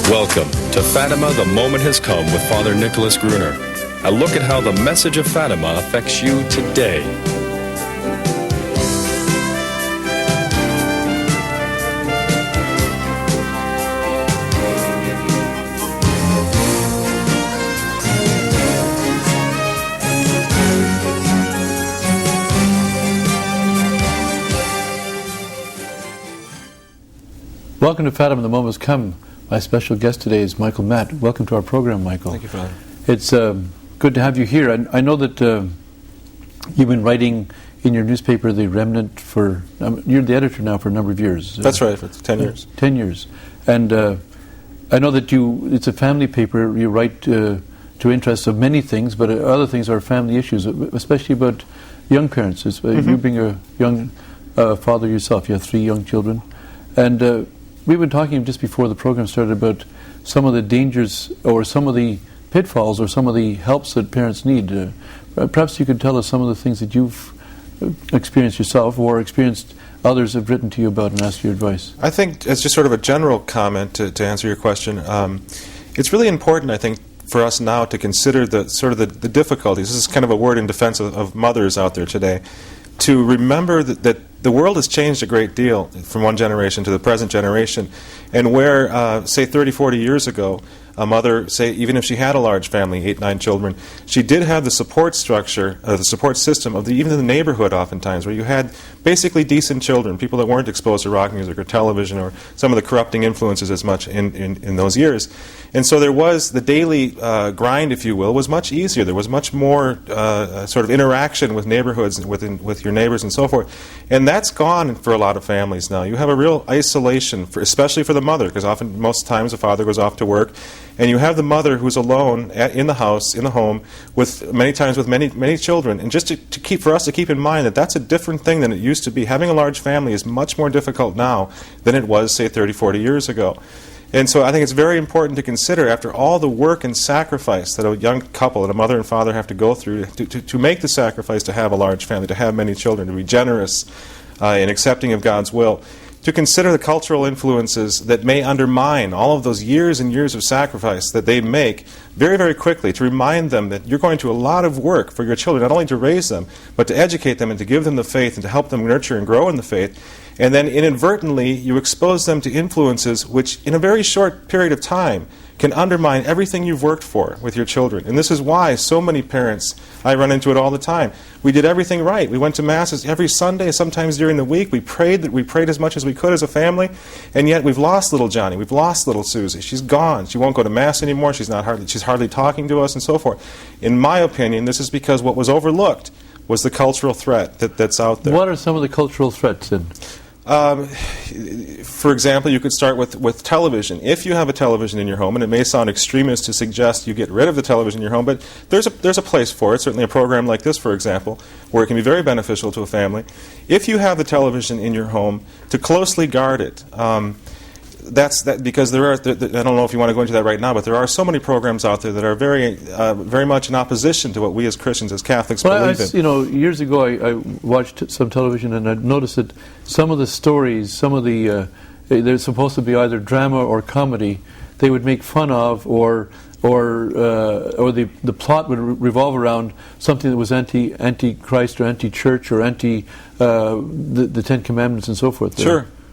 Welcome to Fatima, the Moment Has Come with Father Nicholas Gruner. A look at how the message of Fatima affects you today. Welcome to Fatima, the Moment Has Come. My special guest today is Michael Matt. Welcome to our program, Michael. Thank you, Father. It's good to have you here. I know that you've been writing in your newspaper, The Remnant, for... you're the editor now for a number of years. That's right, for 10 years. 10 years. And I know that it's a family paper. You write to interests of many things, but other things are family issues, especially about young parents. You being a young father yourself, you have 3 young children. And we've been talking just before the program started about some of the dangers or some of the pitfalls or some of the helps that parents need. Perhaps you could tell us some of the things that you've experienced yourself or experienced others have written to you about and asked your advice. I think as just sort of a general comment to answer your question, it's really important, I think, for us now to consider the difficulties. This is kind of a word in defense of mothers out there today, to remember that the world has changed a great deal from one generation to the present generation, and where, say, 30, 40 years ago, a mother, say, even if she had a large family, 8, 9 children, she did have the support structure, the support system of even in the neighborhood oftentimes, where you had basically decent children, people that weren't exposed to rock music or television or some of the corrupting influences as much in those years. And so there was the daily grind, if you will, was much easier. There was much more sort of interaction with neighborhoods and with your neighbors and so forth. And that's gone for a lot of families now. You have a real isolation, especially for the mother, because often, most times, the father goes off to work, and you have the mother who's alone in the house, in the home, with many times with many children. And just for us to keep in mind that that's a different thing than it used to be. Having a large family is much more difficult now than it was, say, 30, 40 years ago. And so I think it's very important to consider, after all the work and sacrifice that a young couple, that a mother and father have to go through, to make the sacrifice to have a large family, to have many children, to be generous in accepting of God's will, to consider the cultural influences that may undermine all of those years and years of sacrifice that they make very, very quickly, to remind them that you're going to a lot of work for your children, not only to raise them, but to educate them and to give them the faith and to help them nurture and grow in the faith. And then inadvertently, you expose them to influences which, in a very short period of time, can undermine everything you've worked for with your children. And this is why so many parents, I run into it all the time, we did everything right. We went to Masses every Sunday, sometimes during the week. We prayed as much as we could as a family, and yet we've lost little Johnny, we've lost little Susie. She's gone. She won't go to Mass anymore. She's hardly talking to us, and so forth. In my opinion, this is because what was overlooked was the cultural threat that's out there. What are some of the cultural threats then? For example, you could start with television. If you have a television in your home, and it may sound extremist to suggest you get rid of the television in your home, but there's a place for it, certainly a program like this, for example, where it can be very beneficial to a family. If you have the television in your home, to closely guard it. Because I don't know if you want to go into that right now, but there are so many programs out there that are very much in opposition to what we as Christians, as Catholics, believe in. Years ago I watched some television, and I noticed that some of the stories, they're supposed to be either drama or comedy, they would make fun of, or the plot would revolve around something that was anti-Christ or anti-church or anti the Ten Commandments and so forth.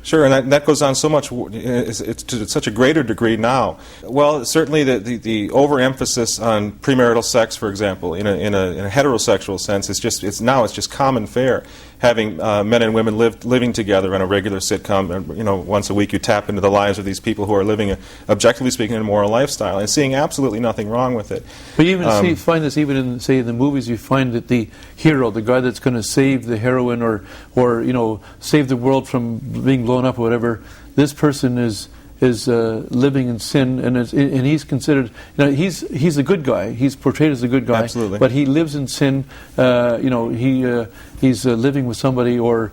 Sure, and that goes on so much. It's to such a greater degree now. Well, certainly the overemphasis on premarital sex, for example, in a heterosexual sense, it's just common fare. Having men and women living together on a regular sitcom, once a week, you tap into the lives of these people who are living, objectively speaking, an immoral lifestyle, and seeing absolutely nothing wrong with it. But you find this even in, say, the movies. You find that the hero, the guy that's going to save the heroine or save the world from being blown up or whatever, this person is living in sin, and he's considered, he's a good guy. He's portrayed as a good guy. Absolutely. But he lives in sin. He's living with somebody or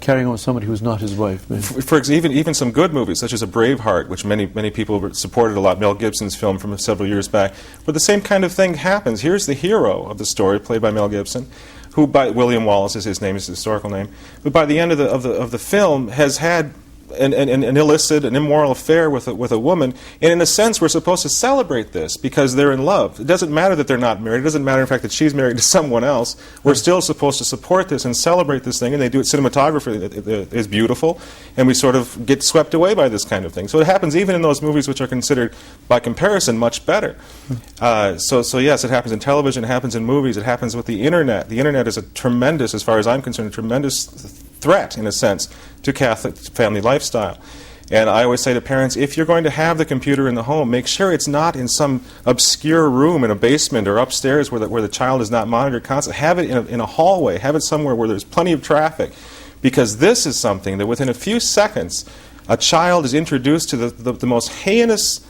carrying on with somebody who's not his wife. For even some good movies, such as a Braveheart, which many people supported a lot, Mel Gibson's film from several years back, where the same kind of thing happens. Here's the hero of the story, played by Mel Gibson, who, by William Wallace is his name, his historical name, but by the end of the film has had an illicit, an immoral affair with a woman. And in a sense, we're supposed to celebrate this because they're in love. It doesn't matter that they're not married. It doesn't matter, in fact, that she's married to someone else. We're still supposed to support this and celebrate this thing. And they do it. Cinematography is beautiful. And we sort of get swept away by this kind of thing. So it happens even in those movies which are considered, by comparison, much better. So yes, it happens in television. It happens in movies. It happens with the Internet. The Internet is a tremendous, as far as I'm concerned, a tremendous threat, in a sense, to Catholic family lifestyle. And I always say to parents, if you're going to have the computer in the home, make sure it's not in some obscure room in a basement or upstairs where the child is not monitored constantly. Have it in a hallway. Have it somewhere where there's plenty of traffic. Because this is something that within a few seconds, a child is introduced to the most heinous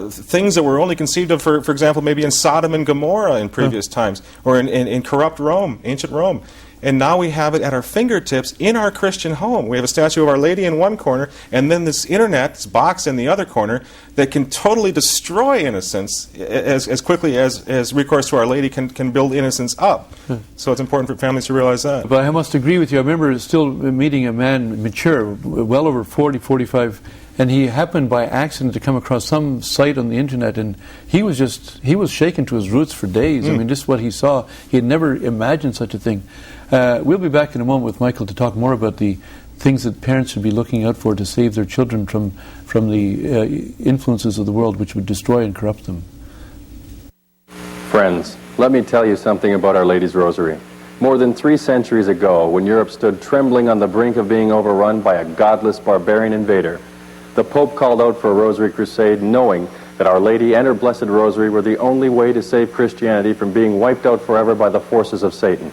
things that were only conceived of, for example, maybe in Sodom and Gomorrah in previous times, or in corrupt Rome, ancient Rome. And now we have it at our fingertips in our Christian home. We have a statue of Our Lady in one corner, and then this Internet, this box in the other corner, that can totally destroy innocence as quickly as recourse to Our Lady can build innocence up. So it's important for families to realize that. But I must agree with you. I remember still meeting a man, mature, well over 40, 45, and he happened by accident to come across some site on the Internet, and he was shaken to his roots for days. I mean, just what he saw, he had never imagined such a thing. We'll be back in a moment with Michael to talk more about the things that parents should be looking out for to save their children from the influences of the world which would destroy and corrupt them. Friends, let me tell you something about Our Lady's Rosary. More than 3 centuries ago, when Europe stood trembling on the brink of being overrun by a godless barbarian invader, the Pope called out for a Rosary Crusade, knowing that Our Lady and her Blessed Rosary were the only way to save Christianity from being wiped out forever by the forces of Satan.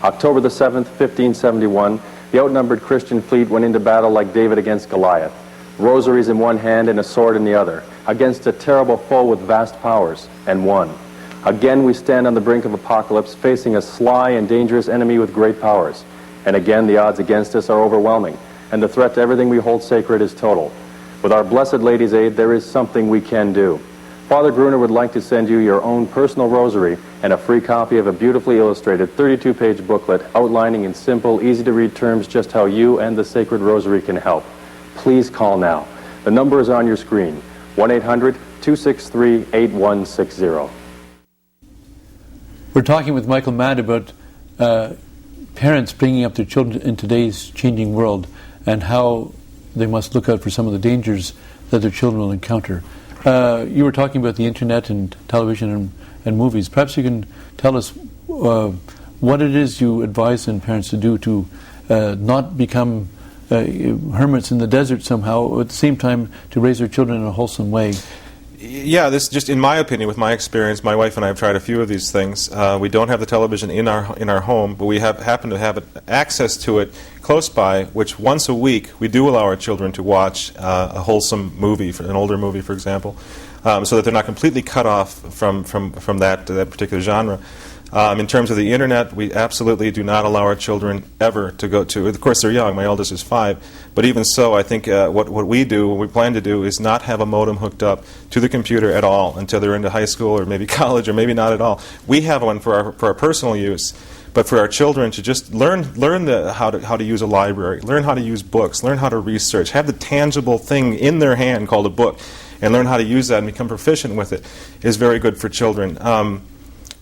October the 7th, 1571, the outnumbered Christian fleet went into battle like David against Goliath, rosaries in one hand and a sword in the other, against a terrible foe with vast powers, and won. Again we stand on the brink of apocalypse, facing a sly and dangerous enemy with great powers. And again the odds against us are overwhelming, and the threat to everything we hold sacred is total. With Our Blessed Lady's aid, there is something we can do. Father Gruner would like to send you your own personal rosary and a free copy of a beautifully illustrated 32-page booklet outlining in simple, easy-to-read terms just how you and the Sacred Rosary can help. Please call now. The number is on your screen, 1-800-263-8160. We're talking with Michael Matt about parents bringing up their children in today's changing world and how they must look out for some of the dangers that their children will encounter. You were talking about the Internet and television and movies. Perhaps you can tell us what it is you advise parents to do to not become hermits in the desert somehow, at the same time to raise their children in a wholesome way. Yeah, this just in my opinion, with my experience, my wife and I have tried a few of these things. We don't have the television in our home, but we happen to have access to it close by, which once a week we do allow our children to watch a wholesome movie, an older movie, for example, so that they're not completely cut off from that particular genre. In terms of the Internet, we absolutely do not allow our children ever to go to. Of course, they're young. My eldest is 5. But even so, I think what we plan to do, is not have a modem hooked up to the computer at all until they're into high school or maybe college or maybe not at all. We have one for our personal use, but for our children to just learn how to use a library, learn how to use books, learn how to research, have the tangible thing in their hand called a book, and learn how to use that and become proficient with it is very good for children.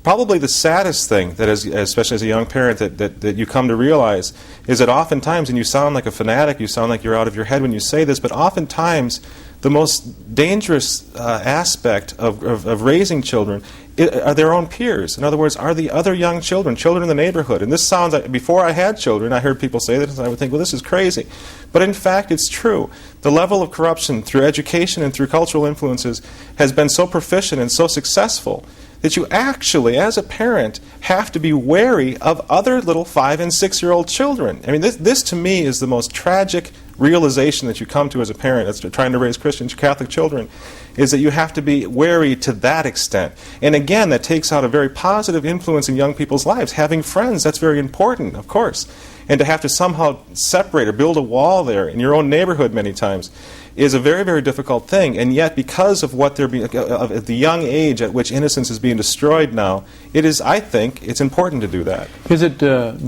Probably the saddest thing, that especially as a young parent, that you come to realize is that oftentimes, and you sound like a fanatic, you sound like you're out of your head when you say this, but oftentimes the most dangerous aspect of raising children are their own peers. In other words, are the other young children in the neighborhood. And this sounds like, before I had children, I heard people say this, and I would think, well, this is crazy. But in fact, it's true. The level of corruption through education and through cultural influences has been so proficient and so successful that you actually, as a parent, have to be wary of other little 5- and 6-year-old children. I mean, this to me is the most tragic realization that you come to as a parent that's trying to raise Christian Catholic children, is that you have to be wary to that extent. And again, that takes out a very positive influence in young people's lives. Having friends, that's very important, of course. And to have to somehow separate or build a wall there in your own neighborhood many times is a very, very difficult thing. And yet, because of what they're being, of the young age at which innocence is being destroyed now, it is, I think, it's important to do that. Is it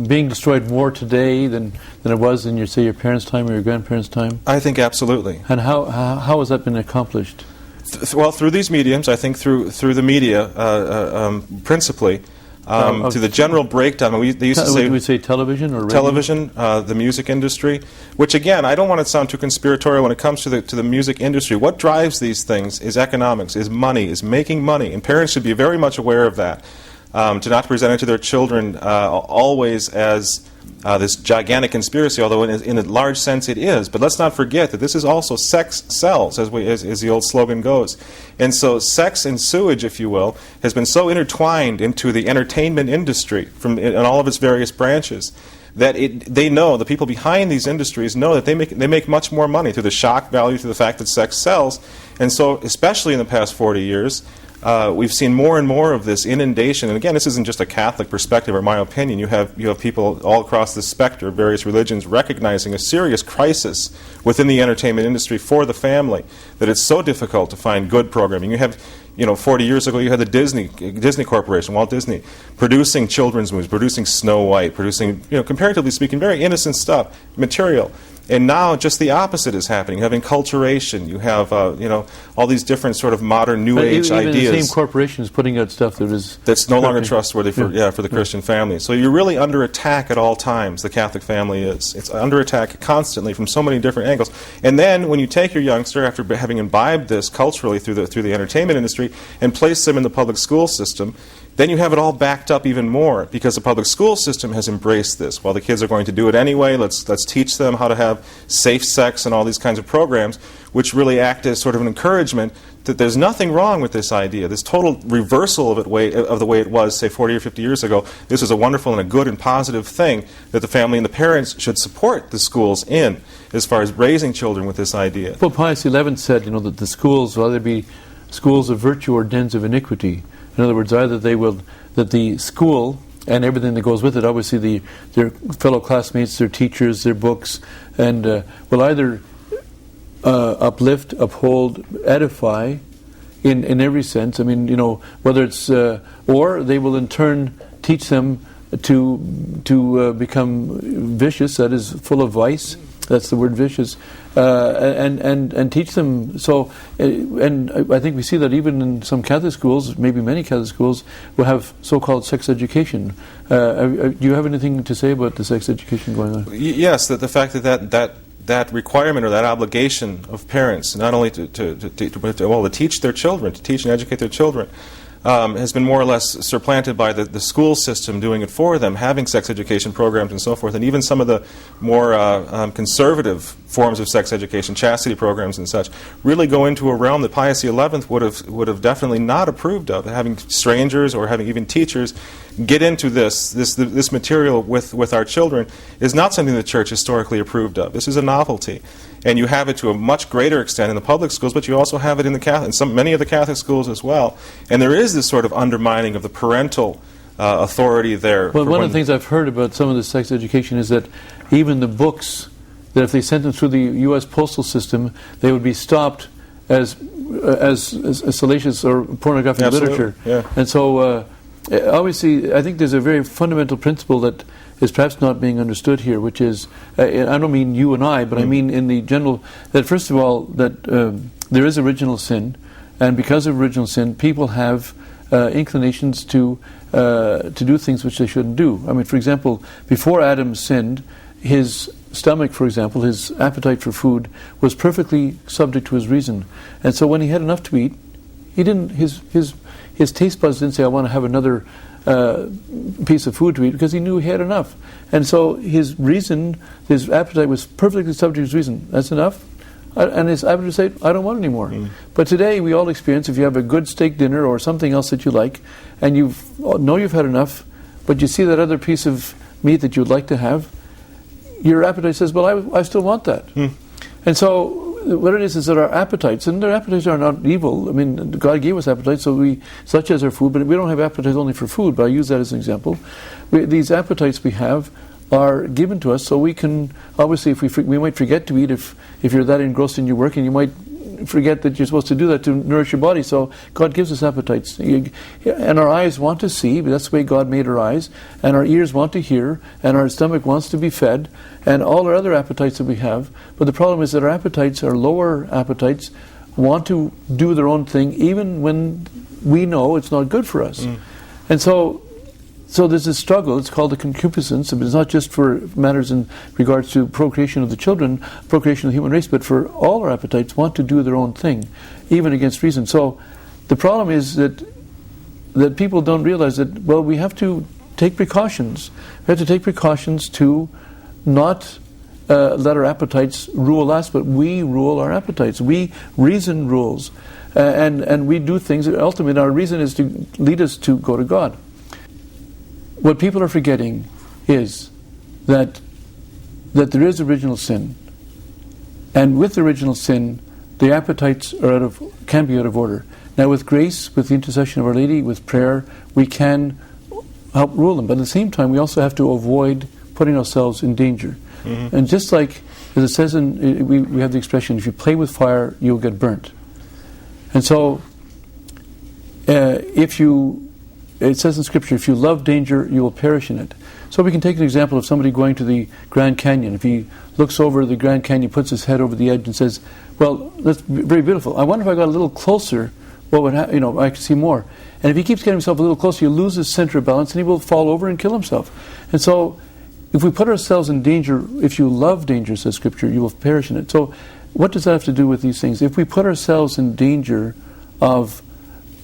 being destroyed more today than it was in your parents' time or your grandparents' time? I think absolutely. And how has that been accomplished? Well, through these mediums, I think through the media, principally. To the general breakdown, they used to say... Would we say television or radio? Television, the music industry, which again, I don't want to sound too conspiratorial when it comes to the music industry. What drives these things is economics, is money, is making money, and parents should be very much aware of that. To not present it to their children always as this gigantic conspiracy, although in a large sense it is. But let's not forget that this is also sex sells, as the old slogan goes. And so sex and sewage, if you will, has been so intertwined into the entertainment industry in all of its various branches that they know, the people behind these industries know that they make much more money through the shock value, through the fact that sex sells. And so, especially in the past 40 years, we've seen more and more of this inundation. And again, this isn't just a Catholic perspective or my opinion. You have people all across the spectrum of various religions recognizing a serious crisis within the entertainment industry for the family, that it's so difficult to find good programming. You have, 40 years ago you had the Disney Corporation, Walt Disney, producing children's movies, producing Snow White, producing, comparatively speaking, very innocent stuff, material. And now just the opposite is happening. You have enculturation. You have, all these different sort of modern New Age even ideas. The same corporation is putting out stuff that's no longer trustworthy for the Christian family. So you're really under attack at all times. The Catholic family is. It's under attack constantly from so many different angles. And then when you take your youngster after having imbibed this culturally through the entertainment industry and place them in the public school system, then you have it all backed up even more because the public school system has embraced this. While the kids are going to do it anyway, let's teach them how to have safe sex and all these kinds of programs, which really act as sort of an encouragement that there's nothing wrong with this idea, this total reversal of the way it was, say, 40 or 50 years ago. This is a wonderful and a good and positive thing that the family and the parents should support the schools in as far as raising children with this idea. Pope Pius XI said, that the schools will either be schools of virtue or dens of iniquity. In other words, either that the school and everything that goes with it, obviously their fellow classmates, their teachers, their books, and will either uplift, uphold, edify in every sense. I mean, whether it's or they will in turn teach them to become vicious, that is, full of vice. That's the word, vicious, and teach them. So, and I think we see that even in some Catholic schools, maybe many Catholic schools, will have so-called sex education. Do you have anything to say about the sex education going on? Yes, the fact that requirement or that obligation of parents, not only to teach their children, to teach and educate their children, has been more or less supplanted by the school system doing it for them, having sex education programs and so forth, and even some of the more conservative forms of sex education, chastity programs and such, really go into a realm that Pius XI would have definitely not approved of. Having strangers or having even teachers get into this material with our children is not something the Church historically approved of. This is a novelty. And you have it to a much greater extent in the public schools, but you also have it in many of the Catholic schools as well. And there is this sort of undermining of the parental authority there. Well, one of the things I've heard about some of the sex education is that even the books, that if they sent them through the U.S. postal system, they would be stopped as salacious or pornographic literature. Yeah. And so, obviously, I think there's a very fundamental principle that is perhaps not being understood here, which is, I don't mean you and I, but I mean in the general, that first of all, that there is original sin, and because of original sin, people have inclinations to do things which they shouldn't do. I mean, for example, before Adam sinned, his stomach, for example, his appetite for food was perfectly subject to his reason. And so when he had enough to eat, he didn't, his taste buds didn't say, I want to have another piece of food to eat, because he knew he had enough. And so his reason, his appetite was perfectly subject to his reason. That's enough. And his appetite said, I don't want any more. But today we all experience, if you have a good steak dinner or something else that you like, and you know you've had enough, but you see that other piece of meat that you'd like to have, your appetite says, well, I still want that. And so what it is that our appetites, and their appetites are not evil. I mean, God gave us appetites, such as our food, but we don't have appetites only for food, but I use that as an example. These appetites we have are given to us, so we can, obviously, if we might forget to eat if you're that engrossed in your work, and you might forget that you're supposed to do that to nourish your body. So God gives us appetites. And our eyes want to see, but that's the way God made our eyes. And our ears want to hear, and our stomach wants to be fed, and all our other appetites that we have. But the problem is that our appetites, our lower appetites, want to do their own thing, even when we know it's not good for us. And so there's this struggle. It's called the concupiscence. It's not just for matters in regards to procreation of the children, procreation of the human race, but for all our appetites want to do their own thing, even against reason. So the problem is that people don't realize that, well, we have to take precautions. We have to take precautions to not let our appetites rule us, but we rule our appetites. Reason rules. And we do things. Ultimately, our reason is to lead us to go to God. What people are forgetting is that there is original sin, and with original sin, the appetites can be out of order. Now, with grace, with the intercession of Our Lady, with prayer, we can help rule them. But at the same time, we also have to avoid putting ourselves in danger. And just like, as it says we have the expression, if you play with fire, you'll get burnt. And so, it says in Scripture, if you love danger, you will perish in it. So we can take an example of somebody going to the Grand Canyon. If he looks over the Grand Canyon, puts his head over the edge and says, well, that's very beautiful. I wonder if I got a little closer, what would happen? I could see more. And if he keeps getting himself a little closer, he'll lose his center of balance and he will fall over and kill himself. And so, if we put ourselves in danger, if you love danger, says Scripture, you will perish in it. So, what does that have to do with these things? If we put ourselves in danger of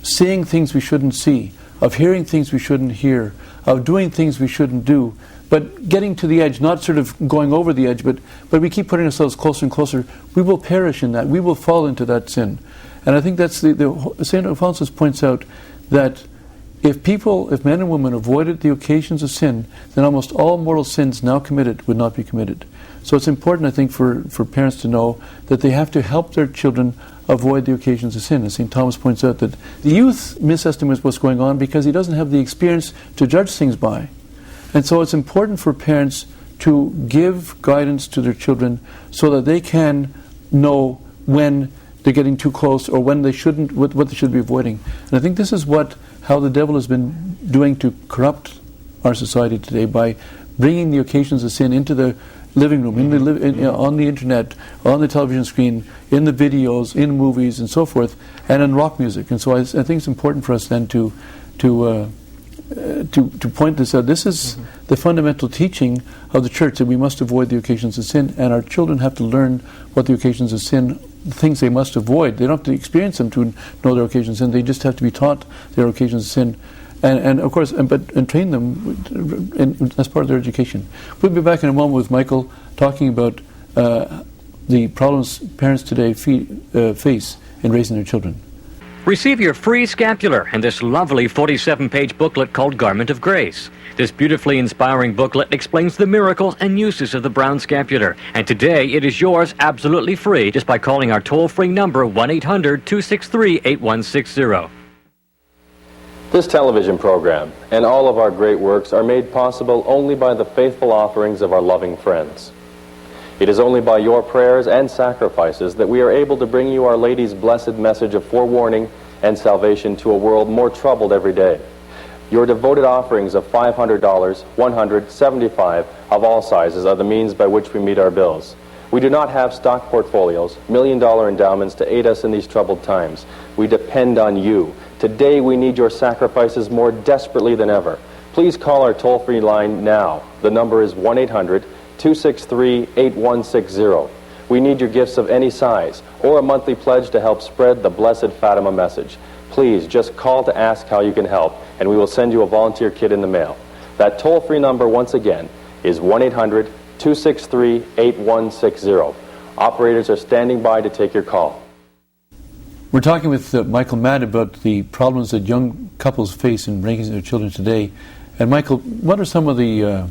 seeing things we shouldn't see, of hearing things we shouldn't hear, of doing things we shouldn't do, but getting to the edge, not sort of going over the edge, but we keep putting ourselves closer and closer, we will perish in that. We will fall into that sin. And I think that's St. Alphonsus points out that if men and women avoided the occasions of sin, then almost all mortal sins now committed would not be committed. So it's important, I think, for parents to know that they have to help their children avoid the occasions of sin. As St. Thomas points out, that the youth misestimates what's going on because he doesn't have the experience to judge things by. And so it's important for parents to give guidance to their children so that they can know when they're getting too close or when they shouldn't, what they should be avoiding. And I think this is how the devil has been doing to corrupt our society today, by bringing the occasions of sin into the living room, on the internet, on the television screen, in the videos, in movies, and so forth, and in rock music. And so I think it's important for us then to point this out. This is the fundamental teaching of the Church, that we must avoid the occasions of sin, and our children have to learn what the occasions of sin, the things they must avoid. They don't have to experience them to know their occasions of sin. They just have to be taught their occasions of sin, and of course, and train them as part of their education. We'll be back in a moment with Michael talking about the problems parents today face in raising their children. Receive your free scapular and this lovely 47-page booklet called Garment of Grace. This beautifully inspiring booklet explains the miracles and uses of the brown scapular. And today it is yours absolutely free just by calling our toll-free number 1-800-263-8160. This television program and all of our great works are made possible only by the faithful offerings of our loving friends. It is only by your prayers and sacrifices that we are able to bring you Our Lady's blessed message of forewarning and salvation to a world more troubled every day. Your devoted offerings of $500, $100, $75 of all sizes are the means by which we meet our bills. We do not have stock portfolios, million-dollar endowments to aid us in these troubled times. We depend on you. Today we need your sacrifices more desperately than ever. Please call our toll-free line now. The number is 1-800-263-8160. We need your gifts of any size or a monthly pledge to help spread the blessed Fatima message. Please just call to ask how you can help, and we will send you a volunteer kit in the mail. That toll-free number, once again, is 1-800-263-8160. Operators are standing by to take your call. We're talking with Michael Matt about the problems that young couples face in raising their children today. And Michael, what are some of the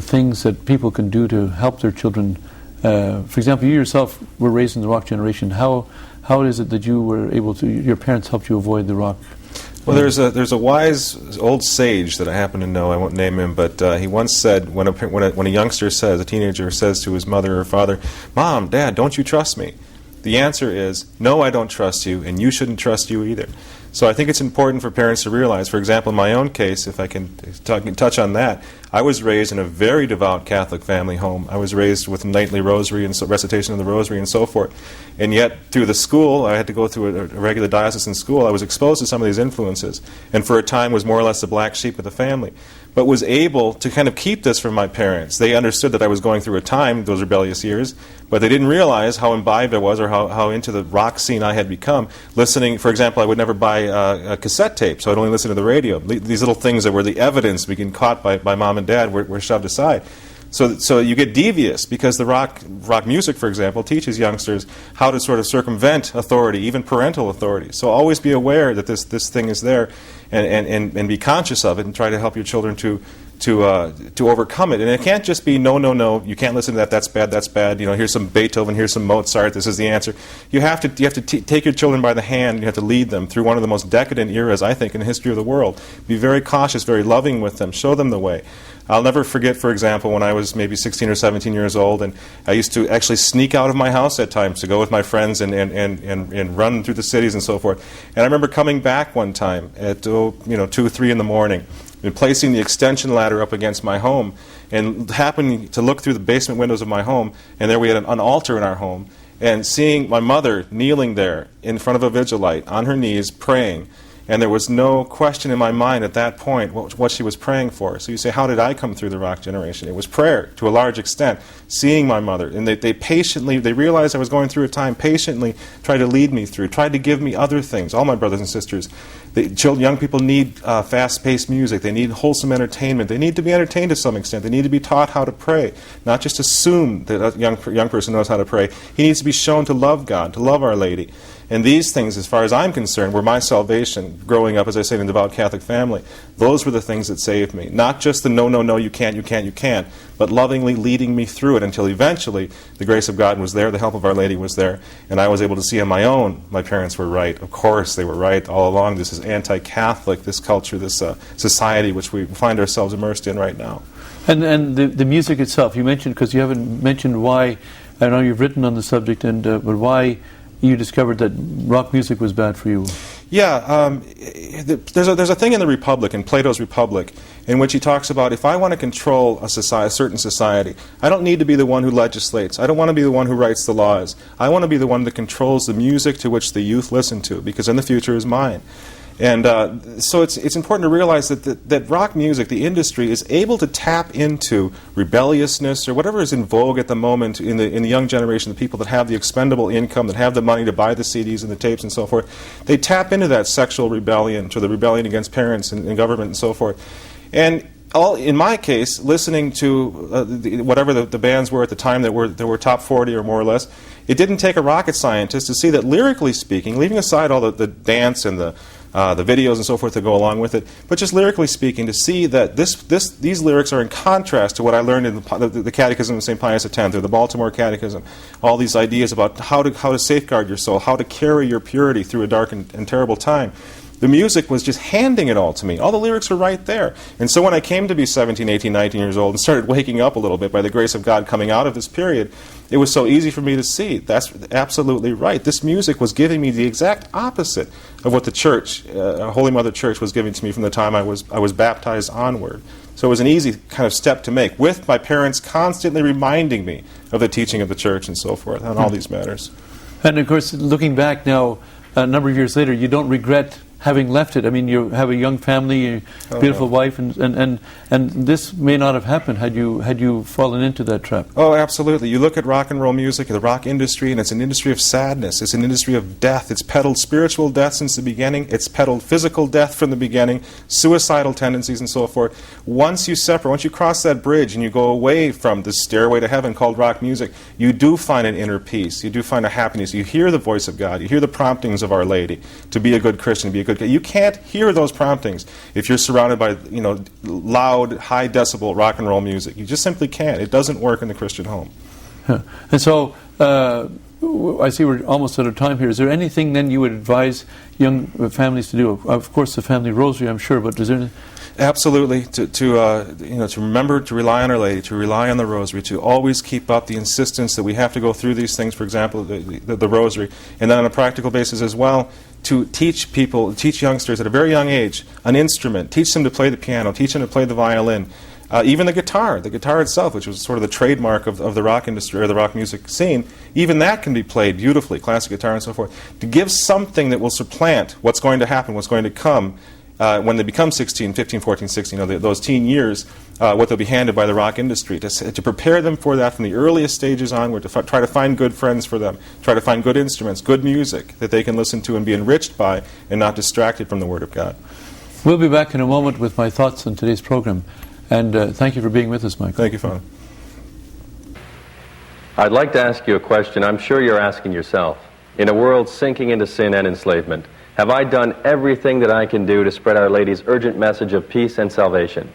things that people can do to help their children? For example, you yourself were raised in the rock generation. How is it that you were able to, your parents helped you avoid the rock? Well, there's a wise old sage that I happen to know. I won't name him, but he once said when a youngster says, a teenager says to his mother or father, "Mom, Dad, don't you trust me?" The answer is, "No, I don't trust you, and you shouldn't trust you either." So I think it's important for parents to realize, for example, in my own case, if I can touch on that, I was raised in a very devout Catholic family home. I was raised with nightly rosary and recitation of the rosary and so forth. And yet, through the school, I had to go through a regular diocesan school, I was exposed to some of these influences, and for a time was more or less the black sheep of the family, but was able to kind of keep this from my parents. They understood that I was going through a time, those rebellious years, but they didn't realize how imbibed I was or how into the rock scene I had become. Listening, for example, I would never buy a cassette tape, so I'd only listen to the radio. These little things that were the evidence being caught by mom and dad were shoved aside. So you get devious because the rock music, for example, teaches youngsters how to sort of circumvent authority, even parental authority. So always be aware that this thing is there, and be conscious of it, and try to help your children to overcome it. And it can't just be no. You can't listen to that. That's bad. That's bad. Here's some Beethoven. Here's some Mozart. This is the answer. You have to take your children by the hand. You have to lead them through one of the most decadent eras, I think, in the history of the world. Be very cautious, very loving with them. Show them the way. I'll never forget, for example, when I was maybe 16 or 17 years old, and I used to actually sneak out of my house at times to go with my friends and run through the cities and so forth. And I remember coming back one time at 2 or 3 in the morning, and placing the extension ladder up against my home, and happening to look through the basement windows of my home, and there we had an altar in our home, and seeing my mother kneeling there in front of a vigil light, on her knees, praying. And there was no question in my mind at that point what she was praying for. So you say, how did I come through the rock generation? It was prayer, to a large extent, seeing my mother. And they patiently, they realized I was going through a time, patiently tried to lead me through, tried to give me other things. All my brothers and sisters. Young people need fast-paced music. They need wholesome entertainment. They need to be entertained to some extent. They need to be taught how to pray. Not just assume that a young person knows how to pray. He needs to be shown to love God, to love Our Lady. And these things, as far as I'm concerned, were my salvation growing up, as I say, in a devout Catholic family. Those were the things that saved me. Not just the no, you can't, but lovingly leading me through it until eventually the grace of God was there, the help of Our Lady was there, and I was able to see on my own my parents were right. Of course they were right all along. This is anti-Catholic, this culture, this society which we find ourselves immersed in right now. And the music itself, you mentioned, because you haven't mentioned why, I know you've written on the subject, but why you discovered that rock music was bad for you. Yeah, there's a thing in the Republic, in Plato's Republic, in which he talks about, if I want to control a certain society, I don't need to be the one who legislates. I don't want to be the one who writes the laws. I want to be the one that controls the music to which the youth listen to, because then the future is mine. And so it's important to realize that rock music, the industry, is able to tap into rebelliousness or whatever is in vogue at the moment in the young generation, the people that have the expendable income, that have the money to buy the CDs and the tapes and so forth. They tap into that sexual rebellion, to the rebellion against parents and government and so forth. And in my case, listening to whatever the bands were at the time that were top 40 or more or less, it didn't take a rocket scientist to see that, lyrically speaking, leaving aside all the dance and the videos and so forth that go along with it, but just lyrically speaking, to see that these lyrics are in contrast to what I learned in the Catechism of St. Pius X or the Baltimore Catechism. All these ideas about how to safeguard your soul, how to carry your purity through a dark and terrible time. The music was just handing it all to me. All the lyrics were right there. And so when I came to be 17, 18, 19 years old and started waking up a little bit by the grace of God coming out of this period, it was so easy for me to see. That's absolutely right. This music was giving me the exact opposite of what the Church, Holy Mother Church, was giving to me from the time I was baptized onward. So it was an easy kind of step to make, with my parents constantly reminding me of the teaching of the Church and so forth on all these matters. And of course, looking back now, a number of years later, you don't regret having left it. I mean, you have a young family, a beautiful wife, and this may not have happened had you fallen into that trap. Oh, absolutely. You look at rock and roll music, the rock industry, and it's an industry of sadness. It's an industry of death. It's peddled spiritual death since the beginning. It's peddled physical death from the beginning, suicidal tendencies and so forth. Once you cross that bridge and you go away from the stairway to heaven called rock music, you do find an inner peace. You do find a happiness. You hear the voice of God. You hear the promptings of Our Lady to be a good Christian, to be a good. You can't hear those promptings if you're surrounded by loud, high decibel rock and roll music. You just simply can't. It doesn't work in the Christian home. And so I see we're almost out of time here. Is there anything then you would advise young families to do? Of course, the family rosary, I'm sure, but is there anything? Absolutely, to remember to rely on Our Lady, to rely on the Rosary, to always keep up the insistence that we have to go through these things. For example, the Rosary, and then on a practical basis as well, to teach people, teach youngsters at a very young age an instrument, teach them to play the piano, teach them to play the violin, even the guitar itself, which was sort of the trademark of the rock industry or the rock music scene. Even that can be played beautifully, classic guitar and so forth. To give something that will supplant what's going to happen, what's going to come. When they become 16, 15, 14, 16, those teen years, what they'll be handed by the rock industry, to prepare them for that from the earliest stages onward, to try to find good friends for them, try to find good instruments, good music that they can listen to and be enriched by and not distracted from the Word of God. We'll be back in a moment with my thoughts on today's program. And thank you for being with us, Michael. Thank you, Father. I'd like to ask you a question I'm sure you're asking yourself. In a world sinking into sin and enslavement, have I done everything that I can do to spread Our Lady's urgent message of peace and salvation?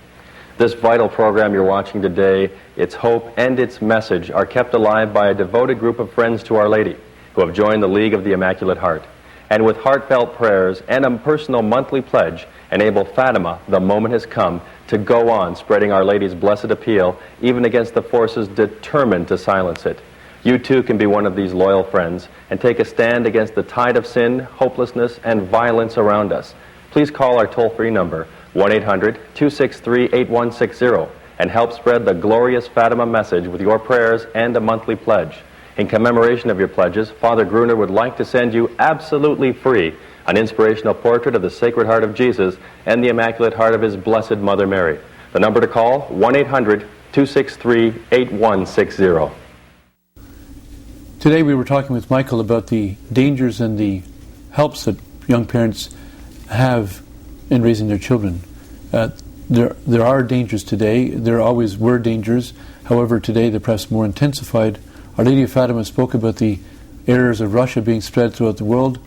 This vital program you're watching today, its hope and its message are kept alive by a devoted group of friends to Our Lady who have joined the League of the Immaculate Heart. And with heartfelt prayers and a personal monthly pledge, enable Fatima, the moment has come, to go on spreading Our Lady's blessed appeal even against the forces determined to silence it. You too can be one of these loyal friends and take a stand against the tide of sin, hopelessness, and violence around us. Please call our toll-free number, 1-800-263-8160, and help spread the glorious Fatima message with your prayers and a monthly pledge. In commemoration of your pledges, Father Gruner would like to send you absolutely free an inspirational portrait of the Sacred Heart of Jesus and the Immaculate Heart of His Blessed Mother Mary. The number to call, 1-800-263-8160. Today we were talking with Michael about the dangers and the helps that young parents have in raising their children. There are dangers today. There always were dangers. However, today they're perhaps more intensified. Our Lady of Fatima spoke about the errors of Russia being spread throughout the world.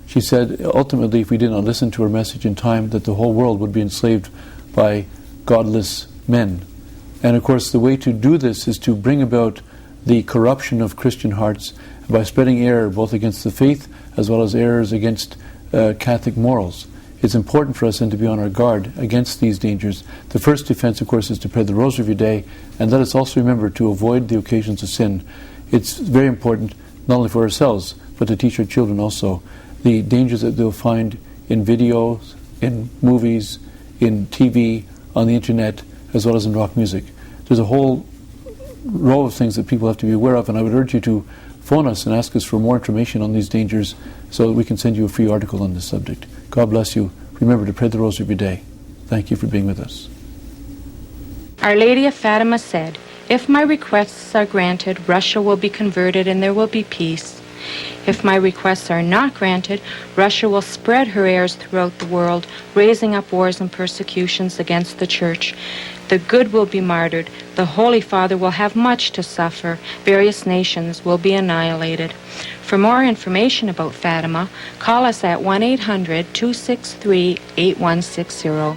She said, ultimately, if we did not listen to her message in time, that the whole world would be enslaved by godless men. And of course, the way to do this is to bring about the corruption of Christian hearts by spreading error both against the faith as well as errors against Catholic morals. It's important for us then to be on our guard against these dangers. The first defense, of course, is to pray the Rosary every day, and let us also remember to avoid the occasions of sin. It's very important, not only for ourselves, but to teach our children also the dangers that they'll find in videos, in movies, in TV, on the internet, as well as in rock music. There's a whole row of things that people have to be aware of, and I would urge you to phone us and ask us for more information on these dangers so that we can send you a free article on this subject. God bless you. Remember to pray the Rosary every day. Thank you for being with us. Our Lady of Fatima said, "If my requests are granted, Russia will be converted and there will be peace. If my requests are not granted, Russia will spread her errors throughout the world, raising up wars and persecutions against the Church. The good will be martyred. The Holy Father will have much to suffer. Various nations will be annihilated." For more information about Fatima, call us at 1-800-263-8160.